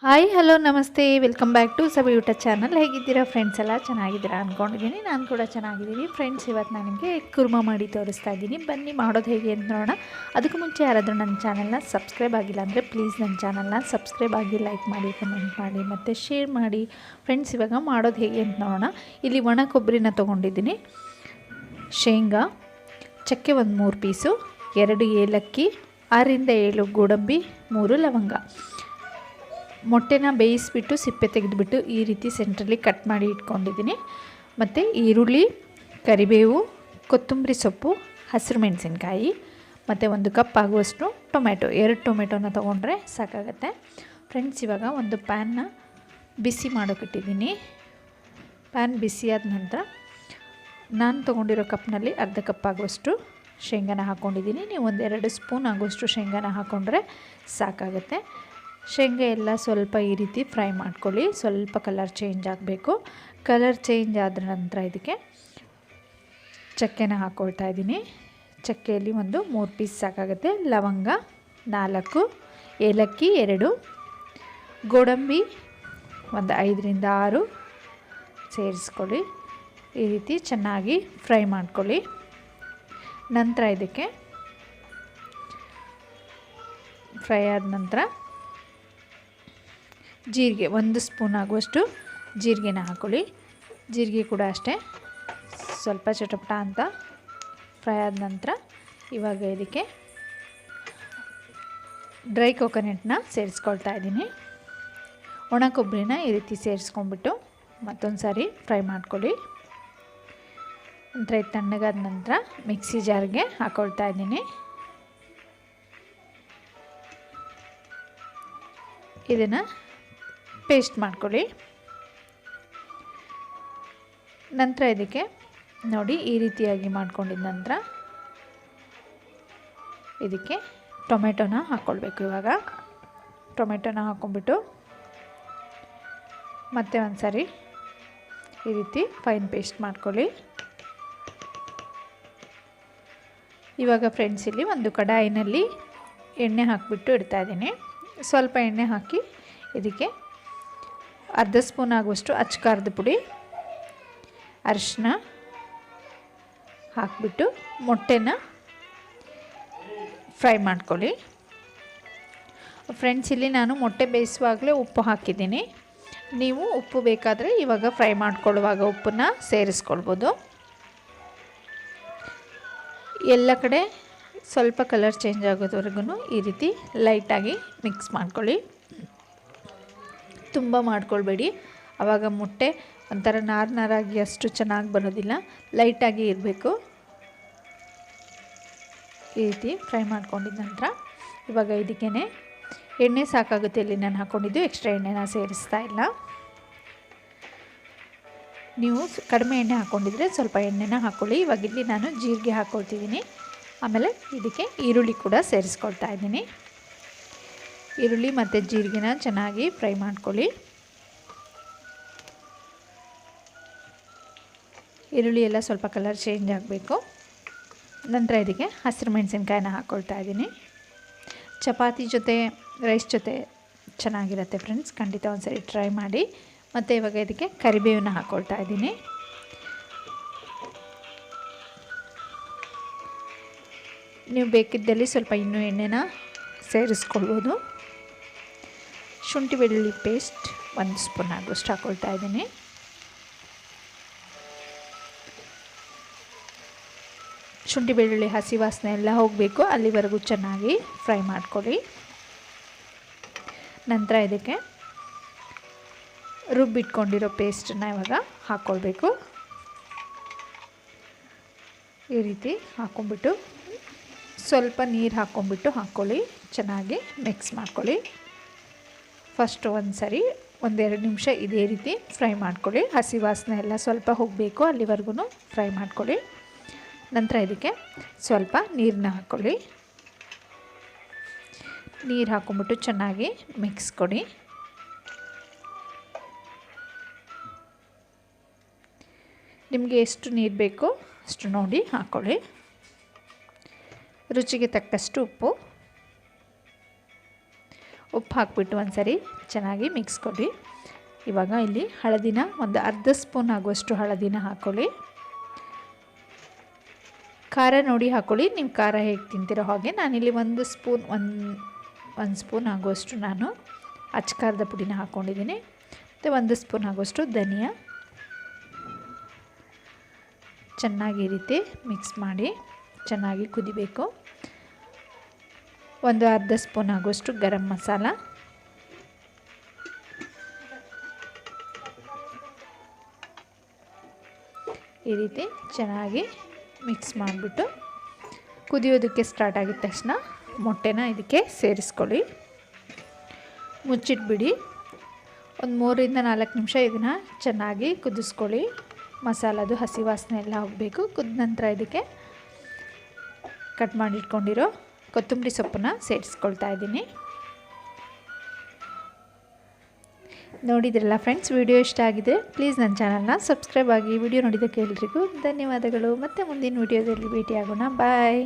Hi hello ನಮಸ್ತೆ welcome back to SEBI ಊಟ channel. ಹೇಗಿದ್ದೀರಾ ಫ್ರೆಂಡ್ಸ್? ಎಲ್ಲ ಚೆನ್ನಾಗಿದ್ದೀರಾ ಅಂದ್ಕೊಂಡಿದ್ದೀನಿ. ನಾನು ಕೂಡ ಚೆನ್ನಾಗಿದ್ದೀನಿ ಫ್ರೆಂಡ್ಸ್. ಇವತ್ತು ನಾನು ನಿಮಗೆ ಕುರ್ಮಾ ಮಾಡಿ ತೋರಿಸ್ತಾ ಇದ್ದೀನಿ. ಬನ್ನಿ ಮಾಡೋದು ಹೇಗೆ ಅಂತ ನೋಡೋಣ. ಅದಕ್ಕೂ ಮುಂಚೆ ಯಾರಾದರೂ ನನ್ನ ಚಾನಲ್ನ ಸಬ್ಸ್ಕ್ರೈಬ್ ಆಗಿಲ್ಲ ಅಂದರೆ ಪ್ಲೀಸ್ ನನ್ನ ಚಾನಲ್ನ ಸಬ್ಸ್ಕ್ರೈಬ್ ಆಗಿ ಲೈಕ್ ಮಾಡಿ, ಕಮೆಂಟ್ ಮಾಡಿ ಮತ್ತು ಶೇರ್ ಮಾಡಿ ಫ್ರೆಂಡ್ಸ್. ಇವಾಗ ಮಾಡೋದು ಹೇಗೆ ಅಂತ ನೋಡೋಣ. ಇಲ್ಲಿ ಒಣ ಕೊಬ್ಬರಿನ ತೊಗೊಂಡಿದ್ದೀನಿ, ಶೇಂಗಾ, ಚಕ್ಕೆ ಒಂದು 3 ಪೀಸು, 2 ಏಲಕ್ಕಿ, 6ರಿಂದ 7 ಗೋಡಂಬಿ, 3 ಲವಂಗ. ಮೊಟ್ಟೆನ ಬೇಯಿಸಿಬಿಟ್ಟು ಸಿಪ್ಪೆ ತೆಗೆದುಬಿಟ್ಟು ಈ ರೀತಿ ಸೆಂಟ್ರಲ್ಲಿ ಕಟ್ ಮಾಡಿ ಇಟ್ಕೊಂಡಿದ್ದೀನಿ. ಮತ್ತು ಈರುಳ್ಳಿ, ಕರಿಬೇವು, ಕೊತ್ತಂಬರಿ ಸೊಪ್ಪು, ಹಸಿರು ಮೆಣಸಿನ್ಕಾಯಿ ಮತ್ತು 1 ಕಪ್ ಆಗುವಷ್ಟು ಟೊಮೆಟೊ. 2 ಟೊಮೆಟೊನ ತೊಗೊಂಡ್ರೆ ಸಾಕಾಗತ್ತೆ ಫ್ರೆಂಡ್ಸ್. ಇವಾಗ ಒಂದು ಪ್ಯಾನ್ನ ಬಿಸಿ ಮಾಡೋಕ್ಕಿಟ್ಟಿದ್ದೀನಿ. ಪ್ಯಾನ್ ಬಿಸಿಯಾದ ನಂತರ ನಾನು ತೊಗೊಂಡಿರೋ ಕಪ್ನಲ್ಲಿ ಅರ್ಧ ಕಪ್ ಆಗುವಷ್ಟು ಶೇಂಗಾನ ಹಾಕ್ಕೊಂಡಿದ್ದೀನಿ. ನೀವು 1-2 ಸ್ಪೂನ್ ಆಗುವಷ್ಟು ಶೇಂಗಾನ ಹಾಕ್ಕೊಂಡ್ರೆ ಸಾಕಾಗುತ್ತೆ. ಶೇಂಗಾ ಎಲ್ಲ ಸ್ವಲ್ಪ ಈ ರೀತಿ ಫ್ರೈ ಮಾಡ್ಕೊಳ್ಳಿ. ಸ್ವಲ್ಪ ಕಲರ್ ಚೇಂಜ್ ಆಗಬೇಕು. ಕಲರ್ ಚೇಂಜ್ ಆದ ನಂತರ ಇದಕ್ಕೆ ಚಕ್ಕೆನ ಹಾಕ್ಕೊಳ್ತಾ ಇದ್ದೀನಿ. ಚಕ್ಕೆಯಲ್ಲಿ 3 ಪೀಸ್ ಸಾಕಾಗುತ್ತೆ. ಲವಂಗ 4, ಏಲಕ್ಕಿ 2, ಗೋಡಂಬಿ 5ರಿಂದ 6 ಸೇರಿಸ್ಕೊಳ್ಳಿ. ಈ ರೀತಿ ಚೆನ್ನಾಗಿ ಫ್ರೈ ಮಾಡ್ಕೊಳ್ಳಿ. ನಂತರ ಇದಕ್ಕೆ ಫ್ರೈ ಆದ ನಂತರ ಜೀರಿಗೆ 1 ಸ್ಪೂನ್ ಆಗುವಷ್ಟು ಜೀರಿಗೆನ ಹಾಕ್ಕೊಳ್ಳಿ. ಜೀರಿಗೆ ಕೂಡ ಅಷ್ಟೇ ಸ್ವಲ್ಪ ಚಟಪಟ ಅಂತ ಫ್ರೈ ಆದ ನಂತರ ಇವಾಗ ಇದಕ್ಕೆ ಡ್ರೈ ಕೋಕೋನಟ್ನ ಸೇರಿಸ್ಕೊಳ್ತಾ ಇದ್ದೀನಿ. ಒಣ ಕೊಬ್ಬರಿನ ಈ ರೀತಿ ಸೇರಿಸ್ಕೊಂಡ್ಬಿಟ್ಟು ಮತ್ತೊಂದು ಸಾರಿ ಫ್ರೈ ಮಾಡ್ಕೊಳ್ಳಿ. ನಂತರ ಇದು ತಣ್ಣಗಾದ ನಂತರ ಮಿಕ್ಸಿ ಜಾರ್ಗೆ ಹಾಕ್ಕೊಳ್ತಾ ಇದ್ದೀನಿ. ಇದನ್ನು ಪೇಸ್ಟ್ ಮಾಡ್ಕೊಳ್ಳಿ. ನಂತರ ಇದಕ್ಕೆ ನೋಡಿ ಈ ರೀತಿಯಾಗಿ ಮಾಡ್ಕೊಂಡಿದ್ದ ನಂತರ ಇದಕ್ಕೆ ಟೊಮೆಟೊನ ಹಾಕ್ಕೊಳ್ಬೇಕು. ಇವಾಗ ಟೊಮೆಟೊನ ಹಾಕ್ಕೊಂಡ್ಬಿಟ್ಟು ಮತ್ತೆ ಒಂದು ಸಾರಿ ಈ ರೀತಿ ಫೈನ್ ಪೇಸ್ಟ್ ಮಾಡ್ಕೊಳ್ಳಿ. ಇವಾಗ ಫ್ರೆಂಡ್ಸ್ ಇಲ್ಲಿ ಒಂದು ಕಡಾಯಿನಲ್ಲಿ ಎಣ್ಣೆ ಹಾಕಿಬಿಟ್ಟು ಇಡ್ತಾಯಿದ್ದೀನಿ. ಸ್ವಲ್ಪ ಎಣ್ಣೆ ಹಾಕಿ ಇದಕ್ಕೆ ಅರ್ಧ ಸ್ಪೂನ್ ಆಗುವಷ್ಟು ಅಚ್ಚಕಾರದ ಪುಡಿ, ಅರಿಶಿನ ಹಾಕಿಬಿಟ್ಟು ಮೊಟ್ಟೆನ ಫ್ರೈ ಮಾಡ್ಕೊಳ್ಳಿ. ಫ್ರೆಂಡ್ಸ್ ಇಲ್ಲಿ ನಾನು ಮೊಟ್ಟೆ ಬೇಯಿಸುವಾಗಲೇ ಉಪ್ಪು ಹಾಕಿದ್ದೀನಿ. ನೀವು ಉಪ್ಪು ಬೇಕಾದರೆ ಇವಾಗ ಫ್ರೈ ಮಾಡ್ಕೊಳ್ಳುವಾಗ ಉಪ್ಪನ್ನು ಸೇರಿಸ್ಕೊಳ್ಬೋದು. ಎಲ್ಲ ಕಡೆ ಸ್ವಲ್ಪ ಕಲರ್ ಚೇಂಜ್ ಆಗೋದ್ವರೆಗೂ ಈ ರೀತಿ ಲೈಟಾಗಿ ಮಿಕ್ಸ್ ಮಾಡ್ಕೊಳ್ಳಿ. ತುಂಬ ಮಾಡ್ಕೊಳ್ಬೇಡಿ, ಆವಾಗ ಮೊಟ್ಟೆ ಒಂಥರ ನಾರಾಗಿ ಅಷ್ಟು ಚೆನ್ನಾಗಿ ಬರೋದಿಲ್ಲ. ಲೈಟಾಗಿ ಇರಬೇಕು. ಈ ರೀತಿ ಫ್ರೈ ಮಾಡ್ಕೊಂಡಿದ್ದ ನಂತರ ಇವಾಗ ಇದಕ್ಕೇ ಎಣ್ಣೆ ಸಾಕಾಗುತ್ತೆ. ಇಲ್ಲಿ ನಾನು ಹಾಕ್ಕೊಂಡಿದ್ದು ಎಕ್ಸ್ಟ್ರಾ ಎಣ್ಣೆನ ಸೇರಿಸ್ತಾ ಇಲ್ಲ. ನೀವು ಕಡಿಮೆ ಎಣ್ಣೆ ಹಾಕ್ಕೊಂಡಿದ್ರೆ ಸ್ವಲ್ಪ ಎಣ್ಣೆನ ಹಾಕ್ಕೊಳ್ಳಿ. ಇವಾಗ ಇಲ್ಲಿ ನಾನು ಜೀರಿಗೆ ಹಾಕ್ಕೊಳ್ತಿದ್ದೀನಿ. ಆಮೇಲೆ ಇದಕ್ಕೆ ಈರುಳ್ಳಿ ಕೂಡ ಸೇರಿಸ್ಕೊಳ್ತಾ ಇದ್ದೀನಿ. ಈರುಳ್ಳಿ ಮತ್ತು ಜೀರಿಗೆನ ಚೆನ್ನಾಗಿ ಫ್ರೈ ಮಾಡ್ಕೊಳ್ಳಿ. ಈರುಳ್ಳಿ ಎಲ್ಲ ಸ್ವಲ್ಪ ಕಲರ್ ಚೇಂಜ್ ಆಗಬೇಕು. ನಂತರ ಇದಕ್ಕೆ ಹಸಿರು ಮೆಣಸಿನ್ಕಾಯಿನ ಹಾಕ್ಕೊಳ್ತಾ ಇದ್ದೀನಿ. ಚಪಾತಿ ಜೊತೆ, ರೈಸ್ ಜೊತೆ ಚೆನ್ನಾಗಿರುತ್ತೆ ಫ್ರೆಂಡ್ಸ್. ಖಂಡಿತ ಒಂದು ಸರಿ ಟ್ರೈ ಮಾಡಿ. ಮತ್ತು ಇವಾಗ ಇದಕ್ಕೆ ಕರಿಬೇವನ್ನ ಹಾಕ್ಕೊಳ್ತಾ ಇದ್ದೀನಿ. ನೀವು ಬೇಕಿದ್ದಲ್ಲಿ ಸ್ವಲ್ಪ ಇನ್ನೂ ಎಣ್ಣೆನ ಸೇರಿಸ್ಕೊಳ್ಬೋದು. ಶುಂಠಿ ಬೆಳ್ಳುಳ್ಳಿ ಪೇಸ್ಟ್ 1 ಸ್ಪೂನ್ ಆಗುವಷ್ಟು ಹಾಕ್ಕೊಳ್ತಾ ಇದ್ದೀನಿ. ಶುಂಠಿ ಬೆಳ್ಳುಳ್ಳಿ ಹಸಿ ವಾಸನೆ ಎಲ್ಲ ಹೋಗಬೇಕು, ಅಲ್ಲಿವರೆಗೂ ಚೆನ್ನಾಗಿ ಫ್ರೈ ಮಾಡ್ಕೊಳ್ಳಿ. ನಂತರ ಇದಕ್ಕೆ ರುಬ್ಬಿಟ್ಕೊಂಡಿರೋ ಪೇಸ್ಟನ್ನು ಇವಾಗ ಹಾಕ್ಕೊಳ್ಬೇಕು. ಈ ರೀತಿ ಹಾಕ್ಕೊಂಬಿಟ್ಟು ಸ್ವಲ್ಪ ನೀರು ಹಾಕ್ಕೊಂಬಿಟ್ಟು ಹಾಕ್ಕೊಳ್ಳಿ. ಚೆನ್ನಾಗಿ ಮಿಕ್ಸ್ ಮಾಡ್ಕೊಳ್ಳಿ. ಫಸ್ಟ್ ಒಂದು ಸರಿ 1-2 ನಿಮಿಷ ಇದೇ ರೀತಿ ಫ್ರೈ ಮಾಡ್ಕೊಳ್ಳಿ. ಹಸಿ ವಾಸನೆ ಎಲ್ಲ ಸ್ವಲ್ಪ ಹೋಗಬೇಕು, ಅಲ್ಲಿವರೆಗೂ ಫ್ರೈ ಮಾಡ್ಕೊಳ್ಳಿ. ನಂತರ ಇದಕ್ಕೆ ಸ್ವಲ್ಪ ನೀರನ್ನ ಹಾಕ್ಕೊಳ್ಳಿ. ನೀರು ಹಾಕ್ಕೊಂಬಿಟ್ಟು ಚೆನ್ನಾಗಿ ಮಿಕ್ಸ್ ಕೊಡಿ. ನಿಮಗೆ ಎಷ್ಟು ನೀರು ಬೇಕೋ ಅಷ್ಟು ನೋಡಿ ಹಾಕ್ಕೊಳ್ಳಿ. ರುಚಿಗೆ ತಕ್ಕಷ್ಟು ಉಪ್ಪು, ಉಪ್ಪು ಹಾಕಿಬಿಟ್ಟು ಒಂದು ಸರಿ ಚೆನ್ನಾಗಿ ಮಿಕ್ಸ್ ಕೊಡಿ. ಇವಾಗ ಇಲ್ಲಿ ಹಳದಿನ ಒಂದು ಅರ್ಧ ಸ್ಪೂನ್ ಆಗುವಷ್ಟು ಹಳದಿನ ಹಾಕ್ಕೊಳ್ಳಿ. ಖಾರ ನೋಡಿ ಹಾಕ್ಕೊಳ್ಳಿ, ನೀವು ಖಾರ ಹೇಗೆ ತಿಂತೀರೋ ಹಾಗೆ. ನಾನಿಲ್ಲಿ ಒಂದು ಸ್ಪೂನ್ ಆಗುವಷ್ಟು ನಾನು ಅಚ್ಚ ಖಾರದ ಪುಡಿನ ಹಾಕ್ಕೊಂಡಿದ್ದೀನಿ. ಮತ್ತು 1 ಸ್ಪೂನ್ ಆಗುವಷ್ಟು ಧನಿಯಾ. ಚೆನ್ನಾಗಿ ಈ ರೀತಿ ಮಿಕ್ಸ್ ಮಾಡಿ ಚೆನ್ನಾಗಿ ಕುದಿಬೇಕು. ಒಂದು ಅರ್ಧ ಸ್ಪೂನ್ ಆಗುವಷ್ಟು ಗರಂ ಮಸಾಲ, ಈ ರೀತಿ ಚೆನ್ನಾಗಿ ಮಿಕ್ಸ್ ಮಾಡಿಬಿಟ್ಟು ಕುದಿಯೋದಕ್ಕೆ ಸ್ಟಾರ್ಟ್ ಆಗಿದ ತಕ್ಷಣ ಮೊಟ್ಟೆನ ಇದಕ್ಕೆ ಸೇರಿಸ್ಕೊಳ್ಳಿ. ಮುಚ್ಚಿಟ್ಬಿಡಿ. ಒಂದು 3ರಿಂದ 4 ನಿಮಿಷ ಇದನ್ನು ಚೆನ್ನಾಗಿ ಕುದಿಸ್ಕೊಳ್ಳಿ. ಮಸಾಲದು ಹಸಿ ವಾಸನೆ ಎಲ್ಲ ಹೋಗಬೇಕು. ಕುದ ನಂತರ ಇದಕ್ಕೆ ಕಟ್ ಮಾಡಿಟ್ಕೊಂಡಿರೋ ಕೊತ್ತಂಬರಿ ಸೊಪ್ಪನ್ನು ಸೇರಿಸ್ಕೊಳ್ತಾ ಇದ್ದೀನಿ. ನೋಡಿದ್ರಲ್ಲ ಫ್ರೆಂಡ್ಸ್, ವಿಡಿಯೋ ಇಷ್ಟ ಆಗಿದೆ ಪ್ಲೀಸ್ ನನ್ನ ಚಾನಲ್ನ ಸಬ್ಸ್ಕ್ರೈಬ್ ಆಗಿ. ವಿಡಿಯೋ ನೋಡಿದ್ದಕ್ಕೆ ಎಲ್ರಿಗೂ ಧನ್ಯವಾದಗಳು. ಮತ್ತೆ ಮುಂದಿನ ವಿಡಿಯೋದಲ್ಲಿ ಭೇಟಿಯಾಗೋಣ. ಬಾಯ್.